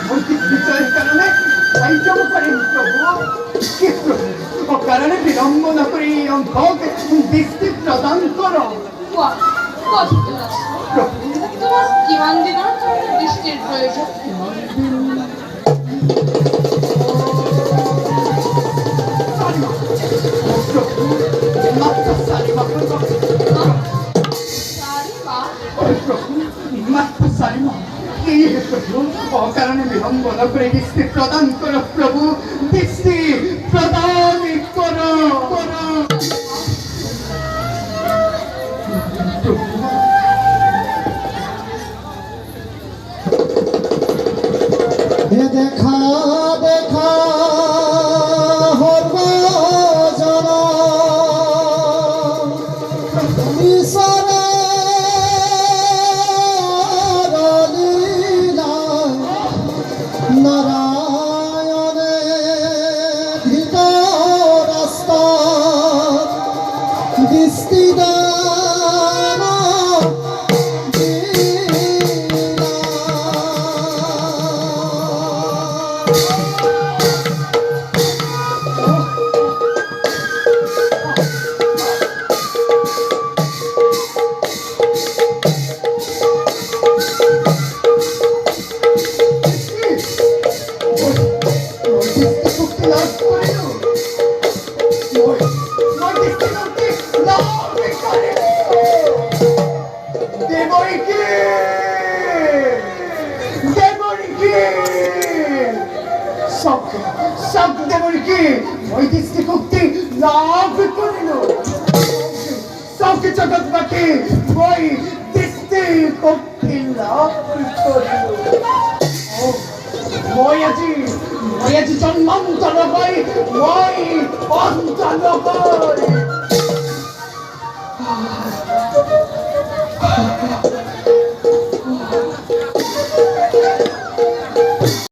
ভৌতিক বিজয়ের কারণে আইটেম করেন প্রভু কি প্রভু অকারণে বিলম্বনা করে এই অঙ্ককে দৃষ্টি প্রদান করো তোমার কিমান দিনের দৃষ্টির প্রয়োজন অকারণে বিলম্বনা করে দৃষ্টি প্রদান করো প্রভু দৃষ্টি প্রদান করো দেখা দেখা জন্মান্তর হয়